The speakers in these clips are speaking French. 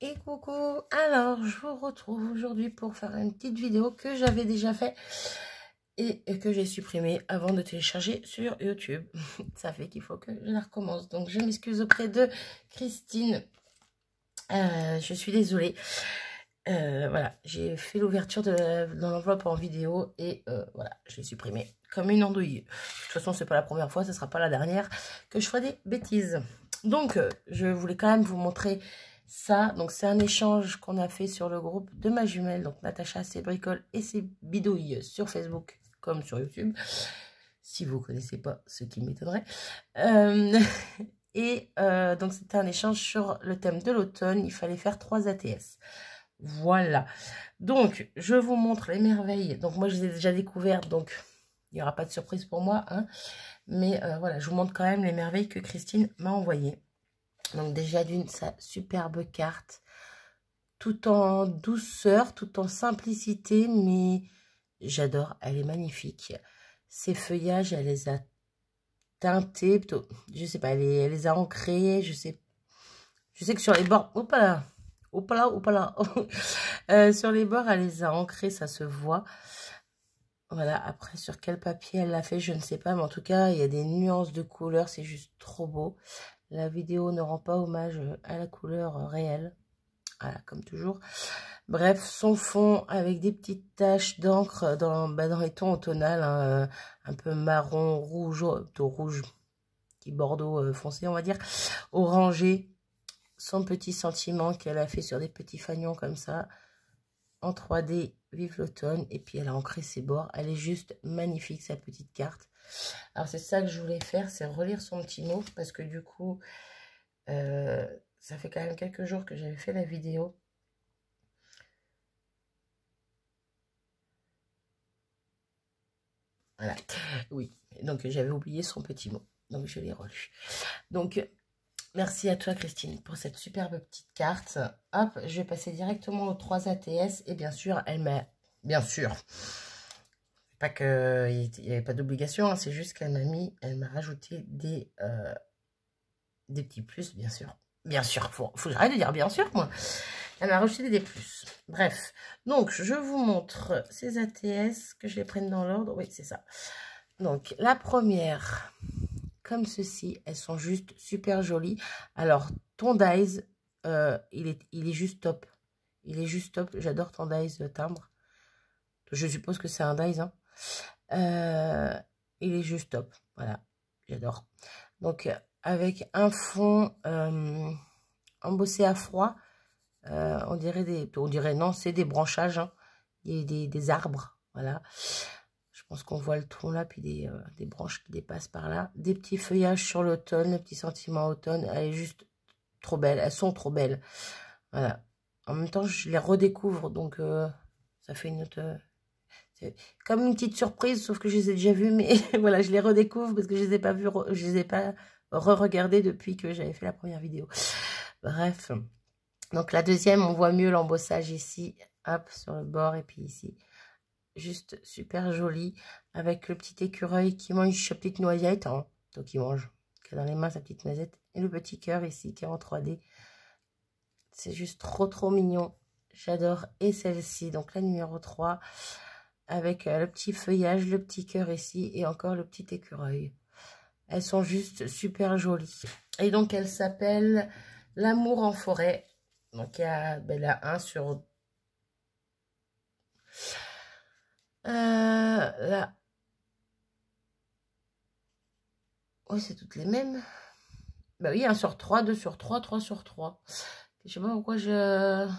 Et coucou, alors je vous retrouve aujourd'hui pour faire une petite vidéo que j'avais déjà fait et que j'ai supprimée avant de télécharger sur YouTube. Ça fait qu'il faut que je la recommence, donc je m'excuse auprès de Christine. Je suis désolée. Voilà, j'ai fait l'ouverture dans l'enveloppe en vidéo et voilà, je l'ai supprimée comme une andouille. De toute façon, c'est pas la première fois, ce sera pas la dernière que je ferai des bêtises. Donc, je voulais quand même vous montrer ça. Donc, c'est un échange qu'on a fait sur le groupe de ma jumelle, donc Natacha, ses bricoles et ses bidouilles sur Facebook comme sur YouTube. Si vous connaissez pas, ce qui m'étonnerait. Donc, c'était un échange sur le thème de l'automne. Il fallait faire 3 ATS. Voilà. Donc, je vous montre les merveilles. Donc, moi, je les ai déjà découvertes, donc il n'y aura pas de surprise pour moi, hein. Mais voilà, je vous montre quand même les merveilles que Christine m'a envoyées. Donc, déjà d'une, sa superbe carte, tout en douceur, tout en simplicité, mais j'adore, elle est magnifique. Ses feuillages, elle les a teintés, plutôt, je sais pas, elle les a ancrés, je sais que sur les bords, hop là, sur les bords, elle les a ancrés, ça se voit. Voilà, après, sur quel papier elle l'a fait, je ne sais pas. Mais en tout cas, il y a des nuances de couleurs, c'est juste trop beau. La vidéo ne rend pas hommage à la couleur réelle. Voilà, comme toujours. Bref, son fond avec des petites taches d'encre dans les tons automnales, hein, un peu marron, rouge, plutôt rouge, petit bordeaux foncé, on va dire, orangé. Son petit sentiment qu'elle a fait sur des petits fanions comme ça, en 3D, vive l'automne. Et puis elle a ancré ses bords, elle est juste magnifique, sa petite carte. Alors c'est ça que je voulais faire, c'est relire son petit mot, parce que du coup, ça fait quand même quelques jours que j'avais fait la vidéo. Voilà, oui, donc j'avais oublié son petit mot, donc je l'ai relu. Donc, merci à toi, Christine, pour cette superbe petite carte. Hop, je vais passer directement aux 3 ATS. Et bien sûr, elle m'a... Bien sûr. Pas qu'il n'y avait pas d'obligation, hein, c'est juste qu'elle m'a rajouté des petits plus, bien sûr. Bien sûr, faut que j'arrête de dire bien sûr, moi. Elle m'a rajouté des plus. Bref, donc je vous montre ces ATS, que je les prenne dans l'ordre. Oui, c'est ça. Donc, la première... comme ceci, elles sont juste super jolies. Alors, ton dies, il est juste top. Il est juste top. J'adore ton dies timbre. Je suppose que c'est un dies, hein. Il est juste top. Voilà, j'adore. Donc, avec un fond embossé à froid, on dirait non, c'est des branchages, hein. Il y a des arbres, voilà. Je pense qu'on voit le tronc là, puis des branches qui dépassent par là. Des petits feuillages sur l'automne, le petit sentiment automne. Elle est juste trop belle. Elles sont trop belles. Voilà. En même temps, je les redécouvre, donc ça fait une autre... c'est comme une petite surprise, sauf que je les ai déjà vues, mais voilà, je les redécouvre parce que je les ai pas vues, je les ai pas re-regardées depuis que j'avais fait la première vidéo. Bref. Donc la deuxième, on voit mieux l'embossage ici, hop, sur le bord, et puis ici. Juste super joli, avec le petit écureuil qui mange sa petite noisette, hein, donc il mange, qui a dans les mains sa petite noisette, et le petit cœur ici qui est en 3D. C'est juste trop mignon, j'adore. Et celle-ci, donc la numéro 3, avec le petit feuillage, le petit cœur ici, et encore le petit écureuil. Elles sont juste super jolies. Et donc elle s'appelle L'amour en forêt. Donc il y a la 1 sur... là. Oui, c'est toutes les mêmes. Bah oui, 1 sur 3, 2 sur 3, 3 sur 3. Je sais pas pourquoi je...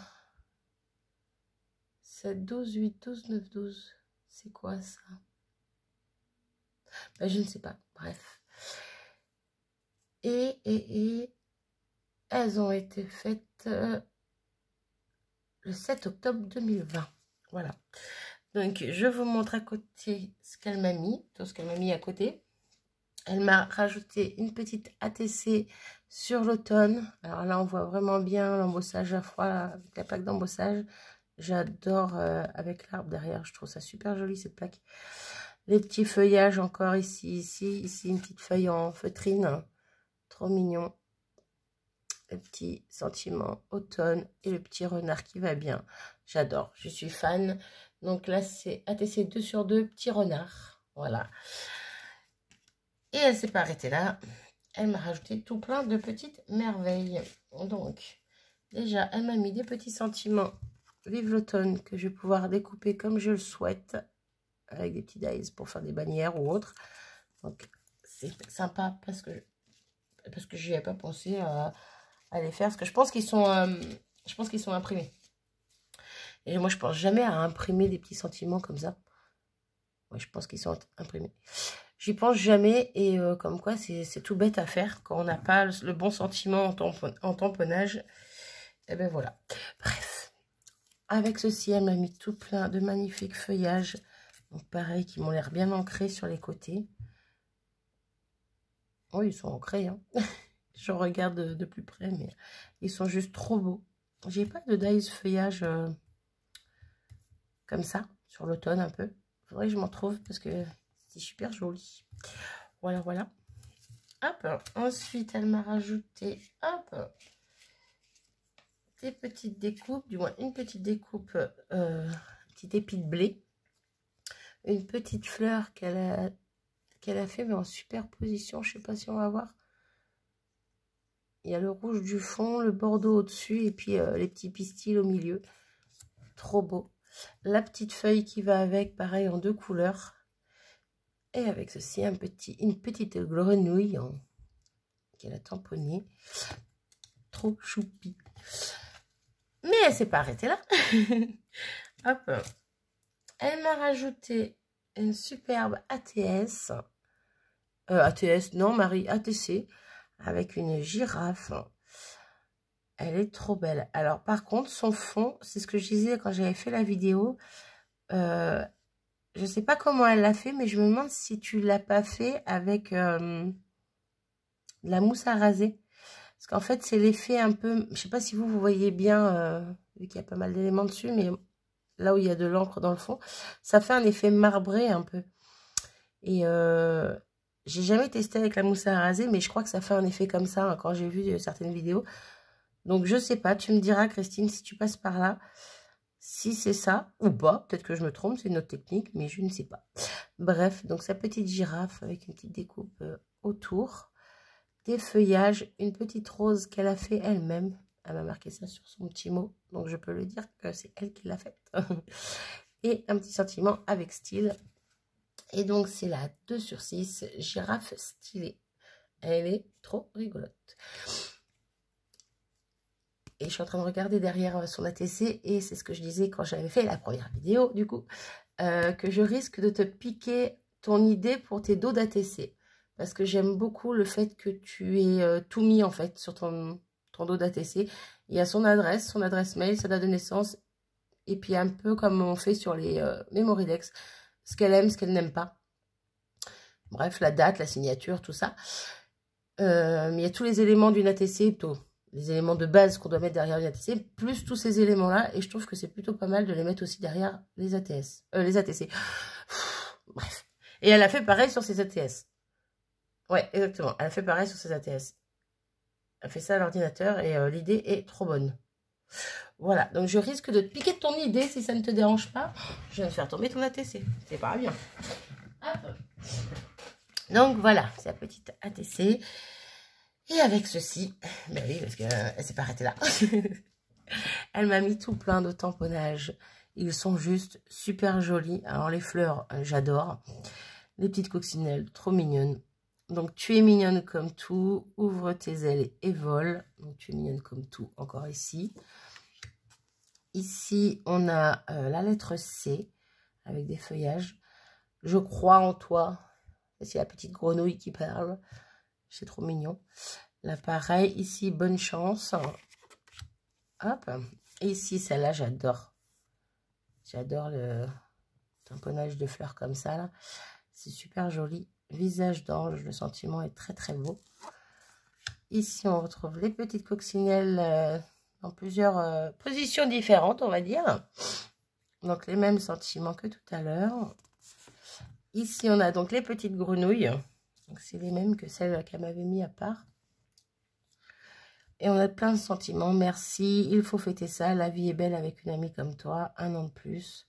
7, 12, 8, 12, 9, 12. C'est quoi ça? Bah, je ne sais pas. Bref. Et elles ont été faites le 7 octobre 2020. Voilà. Donc, je vous montre à côté ce qu'elle m'a mis. Tout ce qu'elle m'a mis à côté. Elle m'a rajouté une petite ATC sur l'automne. Alors là, on voit vraiment bien l'embossage à froid avec la plaque d'embossage. J'adore avec l'arbre derrière. Je trouve ça super joli, cette plaque. Les petits feuillages encore ici, ici une petite feuille en feutrine. Trop mignon. le petit sentiment automne et le petit renard qui va bien. J'adore, je suis fan. Donc là, c'est ATC 2 sur 2, petit renard. Voilà. Et elle s'est pas arrêtée là. Elle m'a rajouté tout plein de petites merveilles. Donc, déjà, elle m'a mis des petits sentiments Vive l'automne que je vais pouvoir découper comme je le souhaite. Avec des petits dies pour faire des bannières ou autre. Donc, c'est sympa parce que je n'y avais pas pensé à les faire. Parce que je pense qu'ils sont, imprimés. Et moi, je pense jamais à imprimer des petits sentiments comme ça. Ouais, je pense qu'ils sont imprimés. J'y pense jamais et comme quoi c'est tout bête à faire quand on n'a pas le bon sentiment en tamponnage. Et ben voilà. Bref. Avec ceci, elle m'a mis tout plein de magnifiques feuillages. Donc pareil, qui m'ont l'air bien ancrés sur les côtés. Oh, ils sont ancrés, hein. Je regarde de plus près, mais ils sont juste trop beaux. J'ai pas de dies feuillage comme ça, sur l'automne un peu. Faudrait que je m'en trouve parce que c'est super joli. Voilà, voilà. Hop. Ensuite, elle m'a rajouté, hop, des petites découpes, du moins une petite découpe, petit épi de blé. Une petite fleur qu'elle a fait, mais en superposition. Je sais pas si on va voir. Il y a le rouge du fond, le bordeaux au-dessus et puis les petits pistils au milieu. Trop beau. La petite feuille qui va avec, pareil, en 2 couleurs. Et avec ceci, une petite grenouille qu'elle a tamponnée. Trop choupi. Mais elle s'est pas arrêtée là. Hop. Elle m'a rajouté une superbe ATS. ATS, non, Marie, ATC. Avec une girafe. Elle est trop belle. Alors, par contre, son fond, c'est ce que je disais quand j'avais fait la vidéo. Je ne sais pas comment elle l'a fait, mais je me demande si tu l'as pas fait avec de la mousse à raser. Parce qu'en fait, c'est l'effet un peu... Je sais pas si vous voyez bien, vu qu'il y a pas mal d'éléments dessus, mais là où il y a de l'encre dans le fond, ça fait un effet marbré un peu. Et j'ai jamais testé avec la mousse à raser, mais je crois que ça fait un effet comme ça hein, quand j'ai vu certaines vidéos. Donc, je sais pas, tu me diras, Christine, si tu passes par là, si c'est ça ou pas. Peut-être que je me trompe, c'est une autre technique, mais je ne sais pas. Bref, donc sa petite girafe avec une petite découpe autour. Des feuillages, une petite rose qu'elle a fait elle-même. Elle m'a marqué ça sur son petit mot, donc je peux le dire que c'est elle qui l'a faite. Et un petit sentiment avec style. Et donc, c'est la 2 sur 6, girafe stylée. Elle est trop rigolote. Et je suis en train de regarder derrière son ATC. Et c'est ce que je disais quand j'avais fait la première vidéo, du coup. Que je risque de te piquer ton idée pour tes dos d'ATC. Parce que j'aime beaucoup le fait que tu aies tout mis, en fait, sur ton dos d'ATC. Il y a son adresse mail, sa date de naissance. Et puis un peu comme on fait sur les Memoridex. Ce qu'elle aime, ce qu'elle n'aime pas. Bref, la date, la signature, tout ça. Mais il y a tous les éléments d'une ATC, plutôt les éléments de base qu'on doit mettre derrière une ATC, plus tous ces éléments-là. Et je trouve que c'est plutôt pas mal de les mettre aussi derrière les ATC. Bref. Et elle a fait pareil sur ses ATS. Ouais, exactement. Elle a fait pareil sur ses ATS. Elle fait ça à l'ordinateur et l'idée est trop bonne. Voilà, donc je risque de te piquer ton idée si ça ne te dérange pas. Je viens de faire tomber ton ATC. C'est pas bien. Hop. Donc voilà, c'est la petite ATC. Et avec ceci, ben oui, parce qu'elle s'est pas arrêtée là. Elle m'a mis tout plein de tamponnages. Ils sont juste super jolis. Alors les fleurs, j'adore. Les petites coccinelles, trop mignonnes. Donc tu es mignonne comme tout. Ouvre tes ailes et vole. Donc tu es mignonne comme tout, encore ici. Ici, on a la lettre C avec des feuillages. Je crois en toi. C'est la petite grenouille qui parle. C'est trop mignon. Là, pareil. Ici, bonne chance. Hop. Et ici, celle-là, j'adore. J'adore le tamponnage de fleurs comme ça, là. C'est super joli. Visage d'ange. Le sentiment est très, très beau. Ici, on retrouve les petites coccinelles dans plusieurs positions différentes, on va dire. Donc, les mêmes sentiments que tout à l'heure. Ici, on a donc les petites grenouilles. Donc, c'est les mêmes que celles qu'elle m'avait mis à part. Et on a plein de sentiments. Merci, il faut fêter ça. La vie est belle avec une amie comme toi. 1 an de plus.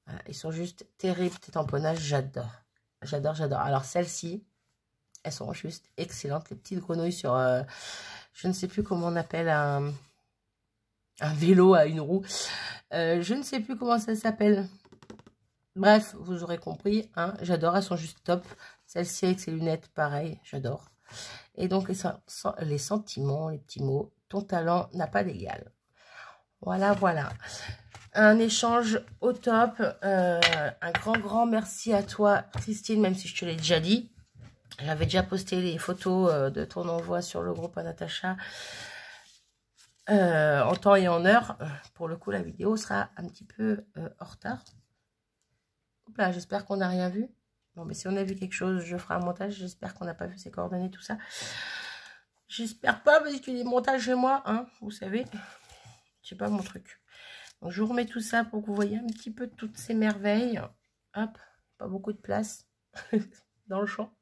Voilà, ils sont juste terribles, tes tamponnages. J'adore. J'adore, j'adore. Alors, celles-ci, elles sont juste excellentes. Les petites grenouilles sur... je ne sais plus comment on appelle un vélo à une roue. Je ne sais plus comment ça s'appelle. Bref, vous aurez compris. Hein, j'adore, elles sont juste top. Celle-ci avec ses lunettes, pareil, j'adore. Et donc, les sentiments, les petits mots, ton talent n'a pas d'égal. Voilà, voilà. Un échange au top. Un grand merci à toi, Christine, même si je te l'ai déjà dit. J'avais déjà posté les photos de ton envoi sur le groupe à Natacha. En temps et en heure. Pour le coup, la vidéo sera un petit peu en retard. Là, j'espère qu'on n'a rien vu. Bon, mais si on a vu quelque chose, je ferai un montage. J'espère qu'on n'a pas vu ses coordonnées, tout ça. J'espère pas, parce que les montages chez moi, hein, vous savez, c'est pas mon truc. Donc, je vous remets tout ça pour que vous voyez un petit peu toutes ces merveilles. Hop, pas beaucoup de place dans le champ.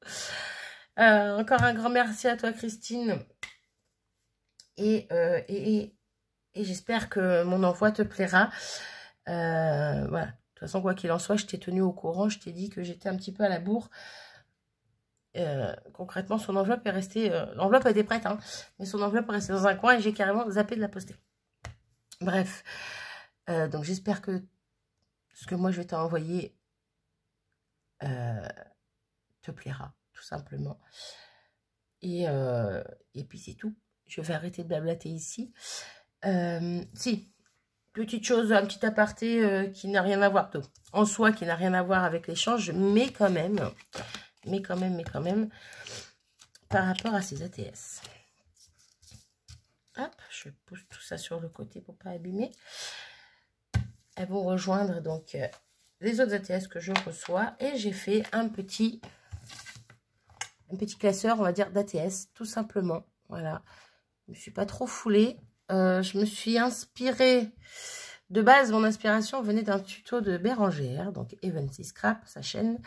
Encore un grand merci à toi, Christine. Et j'espère que mon envoi te plaira. Voilà. De toute façon, quoi qu'il en soit, je t'ai tenu au courant. Je t'ai dit que j'étais un petit peu à la bourre. Concrètement, son enveloppe est restée... l'enveloppe était prête, hein, mais son enveloppe est restée dans un coin et j'ai carrément zappé de la poster. Bref. Donc, j'espère que ce que moi, je vais t'envoyer te plaira, tout simplement. Et puis, c'est tout. Je vais arrêter de blablater ici. Si... Petite chose, un petit aparté qui n'a rien à voir, en soi, qui n'a rien à voir avec l'échange, mais quand même, par rapport à ces ATS. Hop, je pousse tout ça sur le côté pour pas abîmer. Elles vont rejoindre donc les autres ATS que je reçois et j'ai fait un petit classeur, on va dire, d'ATS, tout simplement. Voilà, je me suis pas trop foulée. Je me suis inspirée, de base, mon inspiration venait d'un tuto de Bérangère, donc Evency Scrap, sa chaîne.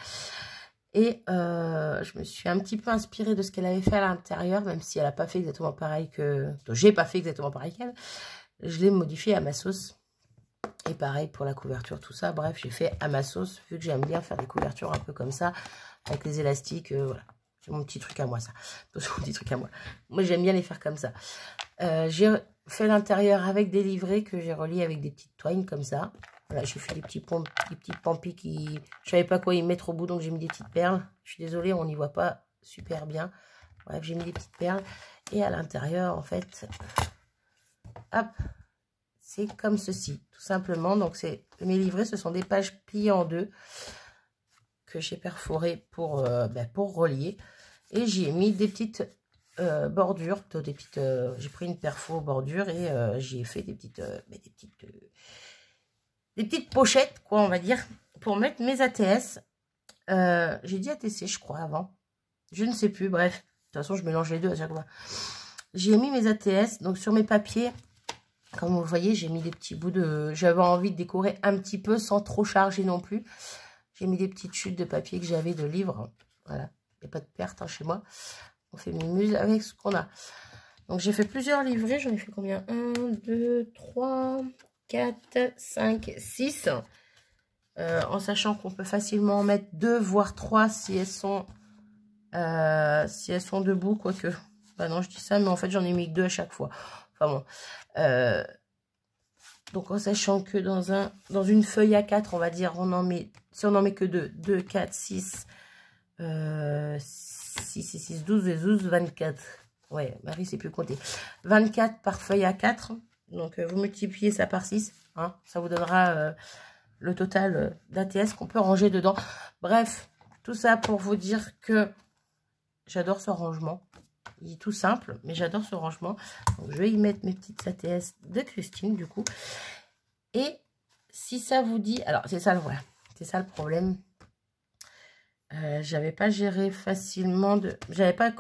Et je me suis un petit peu inspirée de ce qu'elle avait fait à l'intérieur, même si elle n'a pas fait exactement pareil que... J'ai pas fait exactement pareil qu'elle. Je l'ai modifié à ma sauce. Et pareil pour la couverture, tout ça. Bref, j'ai fait à ma sauce, vu que j'aime bien faire des couvertures un peu comme ça, avec les élastiques, voilà. C'est mon petit truc à moi, ça. C'est mon petit truc à moi. Moi, j'aime bien les faire comme ça. J'ai fait l'intérieur avec des livrets que j'ai reliés avec des petites toignes comme ça. Voilà, j'ai fait des petits pampis qui... Je savais pas quoi y mettre au bout, donc j'ai mis des petites perles. Je suis désolée, on n'y voit pas super bien. Bref, j'ai mis des petites perles. Et à l'intérieur, en fait, hop, c'est comme ceci, tout simplement. Donc, mes livrets, ce sont des pages pliées en deux que j'ai perforées pour relier. Et j'y ai mis des petites bordures, j'ai pris une perfo bordure et j'y ai fait des petites pochettes, quoi, on va dire, pour mettre mes ATS. J'ai dit ATC, je crois, avant. Je ne sais plus, bref. De toute façon, je mélange les deux à chaque fois. J'ai mis mes ATS, donc sur mes papiers, comme vous voyez, j'ai mis des petits bouts de... J'avais envie de décorer un petit peu sans trop charger non plus. J'ai mis des petites chutes de papier que j'avais de livres. Voilà, il n'y a pas de perte hein, chez moi. On fait mimuse avec ce qu'on a. Donc, j'ai fait plusieurs livrets. J'en ai fait combien? 1, 2, 3, 4, 5, 6. En sachant qu'on peut facilement en mettre 2, voire 3 si elles sont debout. Quoique, bah non, je dis ça, mais en fait, j'en ai mis 2 à chaque fois. Enfin bon. Donc, en sachant que dans une feuille A4, on va dire, si on en met que 2, 2, 4, 6, 6 et 6, 12 et 12, 24. Ouais, Marie sait plus compter. 24 par feuille A4. Donc, vous multipliez ça par 6. Hein, ça vous donnera le total d'ATS qu'on peut ranger dedans. Bref, tout ça pour vous dire que j'adore ce rangement. Il est tout simple, mais j'adore ce rangement. Donc, je vais y mettre mes petites ATS de Christine, du coup. Et si ça vous dit... Alors, c'est ça, voilà. C'est ça le problème. J'avais pas géré facilement j'avais pas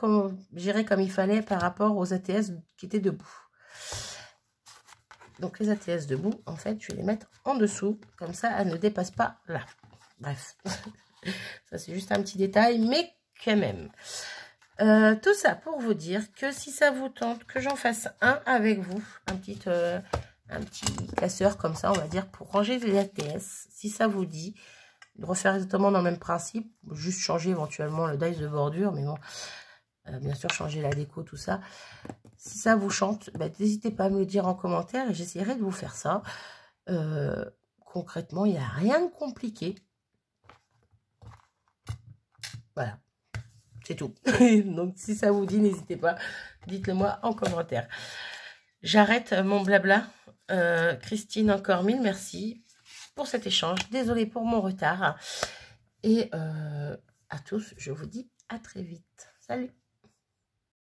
géré comme il fallait par rapport aux ATS qui étaient debout. Donc les ATS debout, en fait, je vais les mettre en dessous, comme ça, elles ne dépassent pas là. Bref, ça c'est juste un petit détail, mais quand même. Tout ça pour vous dire que si ça vous tente, que j'en fasse un avec vous, un petit casseur comme ça, on va dire, pour ranger les ATS. Si ça vous dit, de refaire exactement dans le même principe, juste changer éventuellement le dice de bordure, mais bon, bien sûr changer la déco, tout ça. Si ça vous chante, bah, n'hésitez pas à me le dire en commentaire et j'essaierai de vous faire ça. Concrètement, il n'y a rien de compliqué. Voilà, c'est tout. Donc, si ça vous dit, n'hésitez pas, dites-le moi en commentaire. J'arrête mon blabla. Christine, encore 1000 merci pour cet échange. Désolée pour mon retard. Et à tous, je vous dis à très vite. Salut!